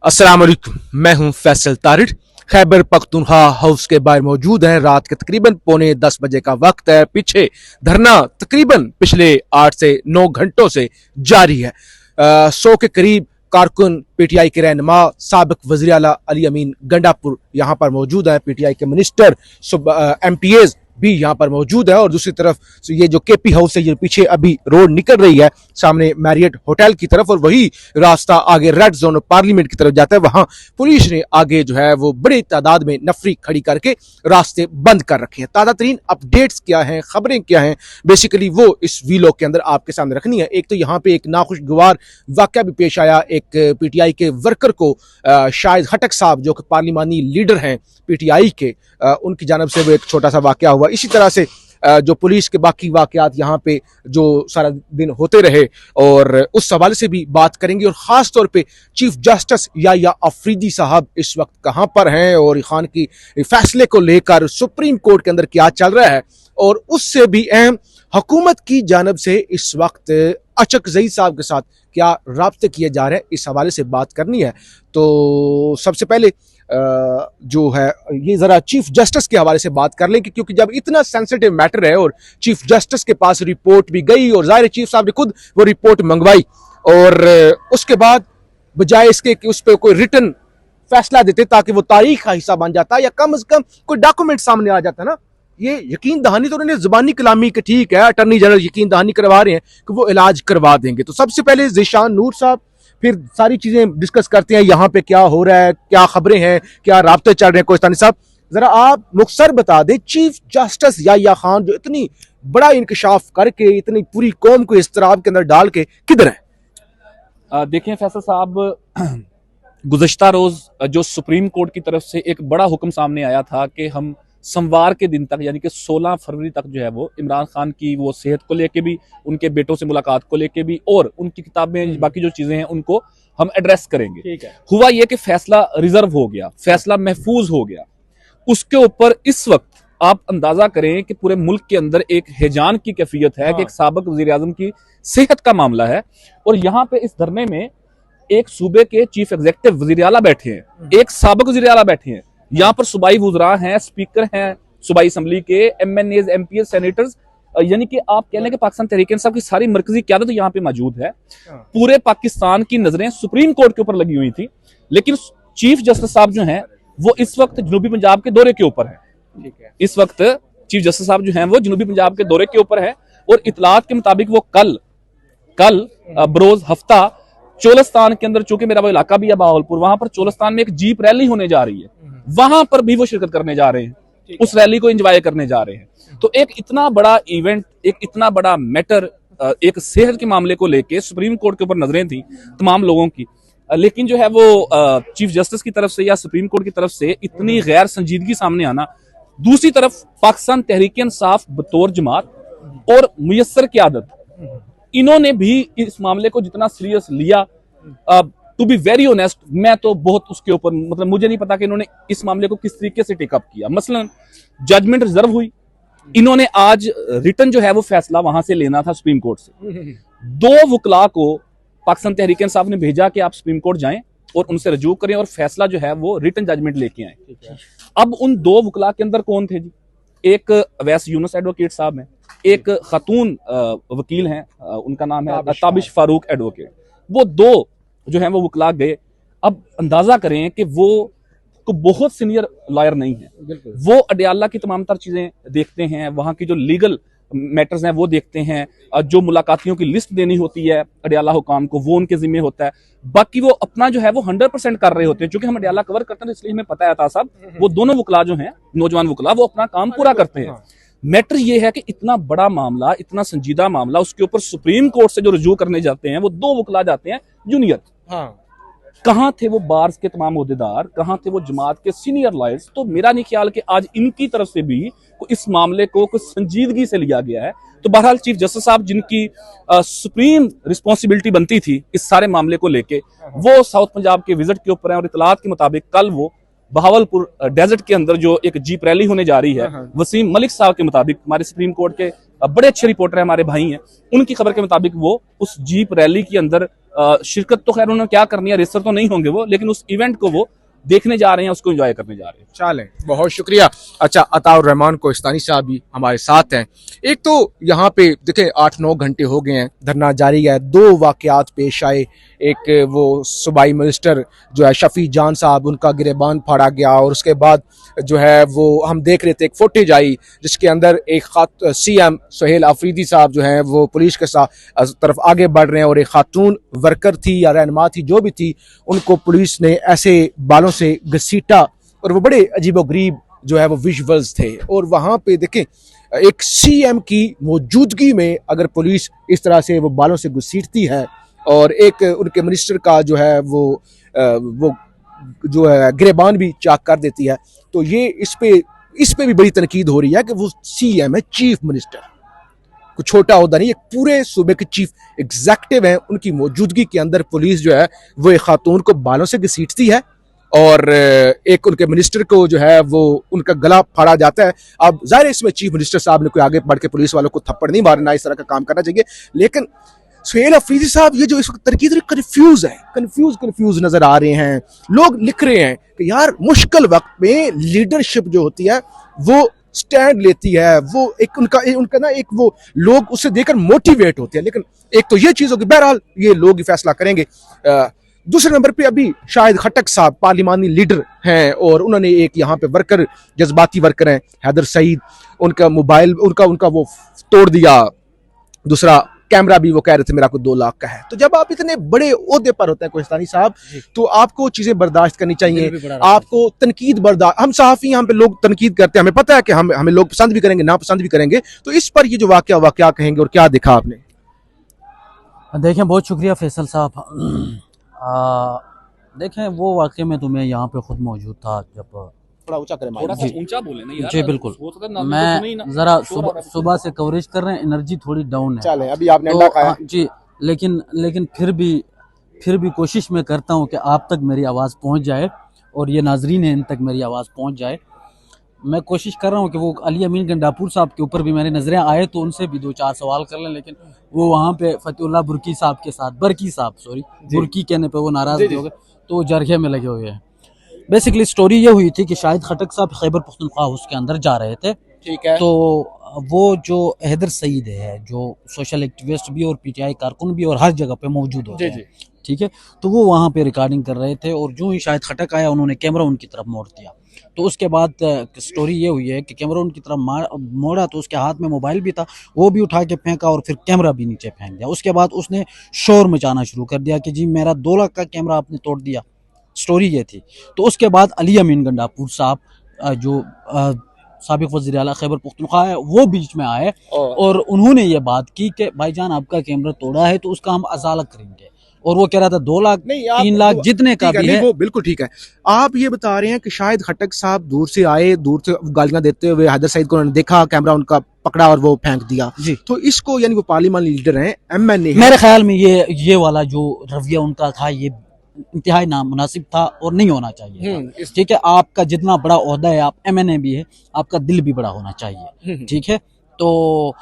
अस्सलाम वालेकुम, मैं हूं फैसल तारिड़। खैबर पख्तूनख्वा हाउस के बाहर मौजूद हैं। रात के तकरीबन 9:45 बजे का वक्त है। पीछे धरना तकरीबन पिछले 8 से 9 घंटों से जारी है। 100 के करीब कारकुन पीटीआई के रहनुमा साबिक वज़ीर आला अली अमीन गंडापुर यहाँ पर मौजूद है। पीटीआई के मिनिस्टर MPAs भी यहाँ पर मौजूद है। और दूसरी तरफ ये जो केपी हाउस है, ये पीछे अभी रोड निकल रही है सामने मैरियट होटल की तरफ, और वही रास्ता आगे रेड जोन पार्लियामेंट की तरफ जाता है। वहां पुलिस ने आगे जो है वो बड़ी तादाद में नफरी खड़ी करके रास्ते बंद कर रखे हैं। ताज़ा तरीन अपडेट्स क्या हैं, खबरें क्या हैं, बेसिकली वो इस वीलॉग के अंदर आपके सामने रखनी है। एक तो यहाँ पे एक नाखुशगवार वाकया भी पेश आया। एक पीटीआई के वर्कर को शाहिद खटक साहब जो कि पार्लिमानी लीडर हैं पीटीआई के, उनकी जानब से वो एक छोटा सा वाकया हुआ। इसी तरह से जो पुलिस के बाकी वाकयात यहाँ पे जो सारा दिन होते रहे, और उस हवाले से भी बात करेंगे। और ख़ास तौर पे चीफ जस्टिस या अफरीदी साहब इस वक्त कहाँ पर हैं, और खान की फैसले को लेकर सुप्रीम कोर्ट के अंदर क्या चल रहा है, और उससे भी अहम हुकूमत की जानब से इस वक्त अचकज़ई साहब के साथ क्या राब्ते किए जा रहे हैं, इस हवाले से बात करनी है। तो सबसे पहले जो है ये ज़रा चीफ जस्टिस के हवाले से बात कर लें, क्योंकि जब इतना सेंसिटिव मैटर है और चीफ जस्टिस के पास रिपोर्ट भी गई, और ज़ाहिर चीफ साहब ने खुद वो रिपोर्ट मंगवाई, और उसके बाद बजाय इसके कि उस पर कोई रिटन फैसला देते ताकि वो तारीख का हिस्सा बन जाता, या कम से कम कोई डॉक्यूमेंट सामने आ जाता ना। ये यकीन दहानी तो उन्होंने जुबानी कलामी के, ठीक है, अटर्नी जनरल यकीन दहानी करवा रहे हैं कि वो इलाज करवा देंगे। तो सबसे पहले ज़ीशान नूर साहब, फिर सारी चीजें डिस्कस करते हैं यहाँ पे क्या हो रहा है, क्या खबरें हैं, क्या राब्ते चल रहे हैं। कोहिस्तानी साहब जरा आप मुख्तसर बता दें, चीफ जस्टिस याह्या खान जो इतनी बड़ा इंकशाफ करके इतनी पूरी कौम को इस्तराब के अंदर डाल के किधर है? देखें फैसल साहब, गुज़श्ता रोज जो सुप्रीम कोर्ट की तरफ से एक बड़ा हुक्म सामने आया था कि हम सोमवार के दिन तक यानी कि 16 फरवरी तक जो है वो इमरान खान की वो सेहत को लेके भी, उनके बेटों से मुलाकात को लेके भी, और उनकी किताबें बाकी जो चीजें हैं उनको हम एड्रेस करेंगे। ठीक है। हुआ ये कि फैसला रिजर्व हो गया, फैसला महफूज हो गया। उसके ऊपर इस वक्त आप अंदाजा करें कि पूरे मुल्क के अंदर एक हैजान की कैफियत है कि एक साबिक वजीर आजम की सेहत का मामला है, और यहाँ पे इस धरने में एक सूबे के चीफ एग्जीक्यूटिव वजीर आला बैठे हैं, एक साबिक वजीर आला बैठे हैं, यहाँ पर सूबाई वुज़रा हैं, स्पीकर हैं सूबाई असम्बली के, MNAs, MPs, सेनेटर्स, यानी कि आप कह लें कि पाकिस्तान तहरीक इंसाफ की सारी मरकजी क़यादत यहाँ पे मौजूद है। पूरे पाकिस्तान की नजरें सुप्रीम कोर्ट के ऊपर लगी हुई थी, लेकिन चीफ जस्टिस साहब जो हैं वो इस वक्त जनूबी पंजाब के दौरे के ऊपर है। इस वक्त चीफ जस्टिस साहब जो हैं वो जनूबी पंजाब के दौरे के ऊपर है, और इतलात के मुताबिक वो कल बरोज हफ्ता चोलस्तान के अंदर, चूंकि मेरा वो इलाका भी है बावलपुर, वहां पर चोलस्तान में एक जीप रैली होने जा रही है, वहां पर भी वो शिरकत करने जा रहे हैं, उस रैली को एंजॉय करने जा रहे हैं। तो एक इतना बड़ा इवेंट, एक इतना बड़ा मैटर, एक सेहत के मामले को लेके सुप्रीम कोर्ट के ऊपर नजरें थी तमाम लोगों की, लेकिन जो है वो चीफ जस्टिस की तरफ से या सुप्रीम कोर्ट की तरफ से इतनी गैर संजीदगी सामने आना। दूसरी तरफ पाकिस्तान तहरीक इंसाफ बतौर जमात और मुयस्सर क़यादत, इन्होंने भी इस मामले को जितना सीरियस लिया, टू बी वेरी ऑनेस्ट, मैं तो बहुत उसके ऊपर, मतलब मुझे नहीं पता कि इन्होंने इस मामले को किस तरीके से टेकअप किया। मसलन जजमेंट रिजर्व हुई, इन्होंने आज रिटर्न जो है वो फैसला वहां से लेना था सुप्रीम कोर्ट से। 2 वकला को पाकिस्तान तहरीक इंसाफ ने भेजा कि आप सुप्रीम कोर्ट जाएं और उनसे रजू करें और फैसला जो है वो रिटर्न जजमेंट लेके आए। अब उन 2 वकला के अंदर कौन थे जी? एक अवैस यूनुस एडवोकेट साहब हैं, एक खातून वकील हैं, उनका नाम है ताबिश फारूक एडवोकेट। वो 2 जो है वो वकला गए। अब अंदाजा करें कि वो को बहुत सीनियर लॉयर नहीं है, वो अडियाला की तमाम तर चीजें देखते हैं, वहां की जो लीगल मैटर्स हैं वो देखते हैं, जो मुलाकातियों की लिस्ट देनी होती है अडियाला हुकाम को वो उनके जिम्मे होता है। बाकी वो अपना जो है वो 100% कर रहे होते हैं। चूंकि हम अडियाला कवर करते हैं इसलिए हमें पता है था साहब, वो दोनों वकला जो हैं, नौजवान वकला, वो अपना काम पूरा करते हैं। मैटर ये है कि इतना बड़ा मामला, इतना संजीदा मामला, उसके ऊपर सुप्रीम कोर्ट से जो रजू करने जाते हैं वो 2 वकला जाते हैं जूनियर। कहां थे वो बार्स के तमाम ओहदेदार, कहां थे वो जमात के सीनियर लॉयर्स? तो मेरा नहीं ख्याल कि आज इनकी तरफ से भी इस मामले को कुछ संजीदगी से लिया गया है। तो बहरहाल चीफ जस्टिस साहब, जिनकी सुप्रीम रिस्पॉन्सिबिलिटी बनती थी इस सारे मामले को लेके, वो साउथ पंजाब के विजिट के ऊपर है, और इतलात के मुताबिक कल वो बहावलपुर डेजर्ट के अंदर जो एक जीप रैली होने जा रही है, वसीम मलिक साहब के मुताबिक, हमारे सुप्रीम कोर्ट के बड़े अच्छे रिपोर्टर हैं, हमारे भाई हैं, उनकी खबर के मुताबिक वो उस जीप रैली के अंदर शिरकत तो खैर उन्होंने क्या करनी है, रेसर तो नहीं होंगे वो, लेकिन उस इवेंट को वो देखने जा रहे हैं, उसको एंजॉय करने जा रहे हैं। चलें, बहुत शुक्रिया। अच्छा, अताउर रहमान कोहिस्तानी साहब भी हमारे साथ हैं। एक तो यहाँ पे देखें 8-9 घंटे हो गए हैं, धरना जारी है। 2 वाकयात पेश आए। एक वो सूबाई मिनिस्टर जो है शफी जान साहब, उनका गिरेबान फाड़ा गया, और उसके बाद जो है वो हम देख रहे थे एक फुटेज आई जिसके अंदर एक CM सुहेल अफरीदी साहब जो है वो पुलिस के साथ तरफ आगे बढ़ रहे हैं, और एक खातून वर्कर थी या रहनुमा थी जो भी थी, उनको पुलिस ने ऐसे बालों से घसीटा, और वो बड़े अजीबोगरीब जो है वो विजुअल्स थे। और वहाँ पे देखें एक CM की मौजूदगी में अगर पुलिस इस तरह से वो बालों से घसीटती है, और एक उनके मिनिस्टर का जो है वो जो है गिरेबान भी चाक कर देती है, तो ये इस पे भी बड़ी तनकीद हो रही है कि वो CM है, चीफ मिनिस्टर, कुछ छोटा होता नहीं, एक पूरे सूबे के चीफ एग्जेक्टिव हैं, उनकी मौजूदगी के अंदर पुलिस जो है वो एक खातून को बालों से घसीटती है, और एक उनके मिनिस्टर को जो है वो उनका गला फाड़ा जाता है। अब जाहिर है इसमें चीफ मिनिस्टर साहब ने कोई आगे बढ़ के पुलिस वालों को थप्पड़ नहीं मारना, इस तरह का काम करना चाहिए, लेकिन सुहेल अफरीदी साहब ये जो इस वक्त तरकीद कंफ्यूज नजर आ रहे हैं। लोग लिख रहे हैं कि यार मुश्किल वक्त में लीडरशिप जो होती है वो स्टैंड लेती है, वो एक उनका ना एक वो लोग उससे देखकर मोटिवेट होते हैं, लेकिन एक तो ये चीज होगी, बहरहाल ये लोग ही फैसला करेंगे। दूसरे नंबर पे अभी शाहिद खटक साहब पार्लिमानी लीडर हैं, और उन्होंने एक यहाँ पे वर्कर, जज्बाती वर्कर हैं हैदर सईद, उनका मोबाइल उनका वो तोड़ दिया। दूसरा कैमरा भी वो कह रहे थे मेरा को 2 लाख का है। तो जब आप इतने बड़े ओहदे पर होते हैं कोहिस्तानी साहब, तो आपको चीजें बर्दाश्त करनी चाहिए, आपको तनकीद बर्दाश्त। हम सहाफी यहाँ पे लोग तनकीद करते हैं, हमें पता है कि हमें लोग पसंद भी करेंगे, नापसंद भी करेंगे। तो इस पर ये जो वाकया क्या कहेंगे और क्या देखा आपने? देखें, बहुत शुक्रिया फैसल साहब। देखें, वो वाकई में तो मैं यहाँ पे खुद मौजूद था जब। थोड़ा ऊंचा करें, थोड़ा सा ऊंचा बोले ना यार। जी बिल्कुल, मैं ज़रा सुबह से कवरेज कर रहे हैं, एनर्जी थोड़ी डाउन है। चलें, अभी आपने अंडा खाया जी, लेकिन फिर भी कोशिश मैं करता हूँ कि आप तक मेरी आवाज़ पहुँच जाए, और ये नाजरीन है इन तक मेरी आवाज़ पहुँच जाए। मैं कोशिश कर रहा हूँ कि वो अली अमीन गंडापुर साहब के ऊपर भी मेरी नज़रें आए तो उनसे भी 2-4 सवाल कर लें, लेकिन वो वहाँ पे फतेहुल्लाह बुर्की साहब के साथ, बर्की साहब सॉरी, बुर्की कहने पे वो नाराज़ हो गए, तो वो जरखे में लगे हुए हैं। बेसिकली स्टोरी ये हुई थी कि शाहिद खटक साहब खैबर पख्तूनख्वा हाउस के अंदर जा रहे थे। ठीक है। तो वो जो हैदर सईद है, जो सोशल एक्टिविस्ट भी और PTI कारकुन भी और हर जगह पे मौजूद होते हैं, ठीक है, तो वो वहाँ पे रिकॉर्डिंग कर रहे थे, और जो ही शाहिद खटक आया उन्होंने कैमरा उनकी तरफ मोड़ दिया। तो उसके बाद स्टोरी ये हुई है कि कैमरा उनकी तरफ मोड़ा, तो उसके हाथ में मोबाइल भी था, वो भी उठा के फेंका, और फिर कैमरा भी नीचे फेंक दिया। उसके बाद उसने शोर मचाना शुरू कर दिया कि जी मेरा 2 लाख का कैमरा आपने तोड़ दिया। स्टोरी ये थी। तो उसके बाद अली अमीन गंडापुर साहब जो साबिक वज़ीर आला खैबर पख्तूनख्वा है, वो बीच में आए और उन्होंने ये बात की कि भाईजान आपका कैमरा तोड़ा है तो उसका हम अजालत करेंगे, और वो कह रहा था 2 लाख 3 लाख जितने का भी है। वो बिल्कुल ठीक है। आप ये बता रहे हैं कि शाहिद खटक साहब दूर से आए, दूर से गालियां देते हुए हैदर सईद को उन्होंने देखा, कैमरा उनका पकड़ा और वो फेंक दिया जी। तो इसको यानी वो पार्लियामानी लीडर हैं, MNA, मेरे ख्याल में ये वाला जो रवैया उनका था ये इंतहाई नामुनासिब था और नहीं होना चाहिए। ठीक है, आपका जितना बड़ा ओहदा है, आप MNA भी है, आपका दिल भी बड़ा होना चाहिए। ठीक है, तो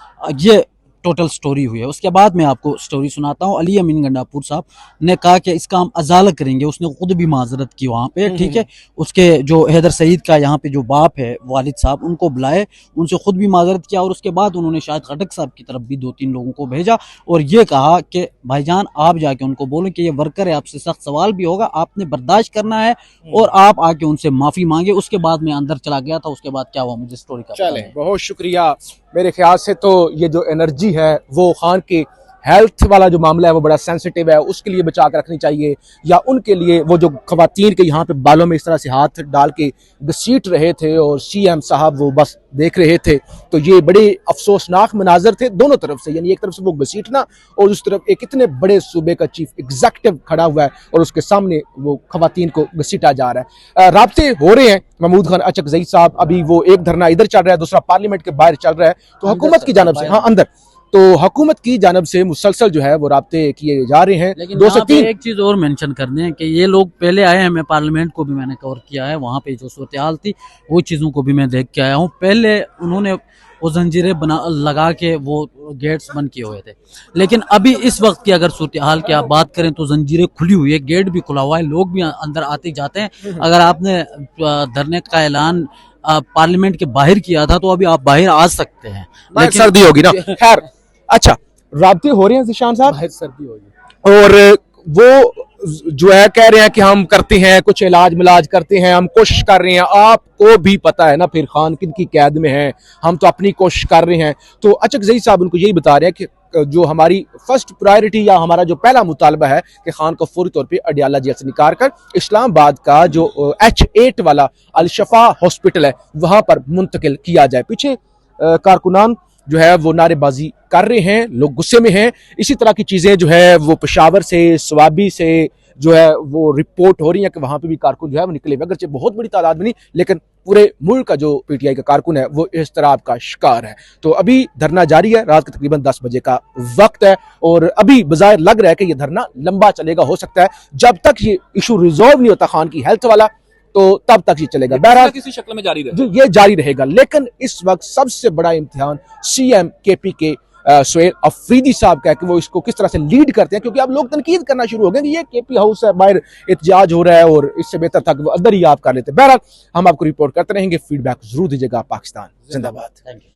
ये टोटल स्टोरी हुई है। उसके बाद मैं आपको स्टोरी सुनाता हूँ। अली अमीन गंडापुर साहब ने कहा कि इसका हम अजालत करेंगे, उसने खुद भी माजरत की वहाँ पे। ठीक है, उसके जो हैदर सईद का यहाँ पे जो बाप है वालिद साहब, उनको बुलाए, उनसे खुद भी माजरत किया, और उसके बाद उन्होंने शायद खटक साहब की तरफ भी 2-3 लोगों को भेजा और ये कहा कि भाईजान आप जाके उनको बोलें कि ये वर्कर है, आपसे सख्त सवाल भी होगा, आपने बर्दाश्त करना है, और आप आके उनसे माफी मांगे। उसके बाद मैं अंदर चला गया था। उसके बाद क्या हुआ मुझे स्टोरी का चले, बहुत शुक्रिया। मेरे ख्याल से तो ये जो एनर्जी है वो खान की हेल्थ वाला जो मामला है वो बड़ा सेंसिटिव है, उसके लिए बचा कर रखनी चाहिए, या उनके लिए वो जो खवातीन के यहाँ पे बालों में इस तरह से हाथ डाल के घसीट रहे थे और CM साहब वो बस देख रहे थे। तो ये बड़े अफसोसनाक मनाजर थे दोनों तरफ से, यानी एक तरफ से वो घसीटना और उस तरफ एक इतने बड़े सूबे का चीफ एग्जेक्टिव खड़ा हुआ है और उसके सामने वो खवातीन को घसीटा जा रहा है। राब्ते हो रहे हैं। महमूद खान अचकज़ई साहब, अभी वो एक धरना इधर चल रहा है, दूसरा पार्लियामेंट के बाहर चल रहा है, तो हुकूमत की जानिब से, हाँ अंदर, तो हुकूमत की जानब से मुसलसल जो है वो राब्ते किए जा रहे हैं। लेकिन 2 से यहाँ पे 3 एक चीज और मेंशन करने हैं कि ये लोग पहले आए हैं, मैं पार्लियामेंट को भी मैंने कवर किया है, वहाँ पे जो सूरत हाल थी वो चीज़ों को भी मैं देख के आया हूँ। पहले उन्होंने वो जंजीरें बना लगा के वो गेट्स बंद किए हुए थे, लेकिन अभी इस वक्त की अगर सूरत हाल की आप बात करें तो जंजीरें खुली हुई है, गेट भी खुला हुआ है, लोग भी अंदर आते जाते हैं। अगर आपने धरने का ऐलान पार्लियामेंट के बाहर किया था तो अभी आप बाहर आ सकते हैं, लेकिन सर्दी होगी ना। खैर, अच्छा, राब्ते हो रहे हैं ज़िशान साहब, बाहर सर्दी होगी और वो जो है कह रहे हैं कि हम करते हैं, कुछ इलाज मिलाज करते हैं, हम कोशिश कर रहे हैं। आपको भी पता है ना फिर खान किन की कैद में है, हम तो अपनी कोशिश कर रहे हैं। तो अचक जई साहब उनको यही बता रहे हैं कि जो हमारी फर्स्ट प्रायोरिटी या हमारा जो पहला मुतालबा है कि खान को फौरी तौर पे अडियाला जेल से निकाल कर इस्लामाबाद का जो H8 वाला अल शफा हॉस्पिटल है वहां पर मुंतकिल किया जाए। पीछे कारकुनान जो है वो नारेबाजी कर रहे हैं, लोग गुस्से में हैं। इसी तरह की चीजें जो है वो पेशावर से, स्वाबी से जो है वो रिपोर्ट हो रही है कि वहां पे भी कारकुन जो है वो निकले हुए, अगरचे बहुत बड़ी तादाद में नहीं, लेकिन पूरे मुल्क का जो पीटीआई का कारकुन है वो इस तरह का शिकार है। तो अभी धरना जारी है, रात के तकरीबन 10 बजे का वक्त है और अभी बजाय लग रहा है कि ये धरना लंबा चलेगा। हो सकता है जब तक ये इशू रिजॉल्व नहीं होता खान की हेल्थ वाला, तो तब तक ये चलेगा। बहरहाल किसी शक्ल में जारी रहे, ये जारी रहेगा। लेकिन इस वक्त सबसे बड़ा इम्तिहान सीएम केपी के सुहेल अफरीदी साहब का है कि वो इसको किस तरह से लीड करते हैं, क्योंकि अब लोग तनकीद करना शुरू हो गए कि ये केपी हाउस है, बाहर एहतजाज हो रहा है और इससे बेहतर था कि वो अंदर ही आप कर लेते। बहरहाल हम आपको रिपोर्ट करते रहेंगे, फीडबैक जरूर दीजिएगा। पाकिस्तान जिंदाबाद। Thank you.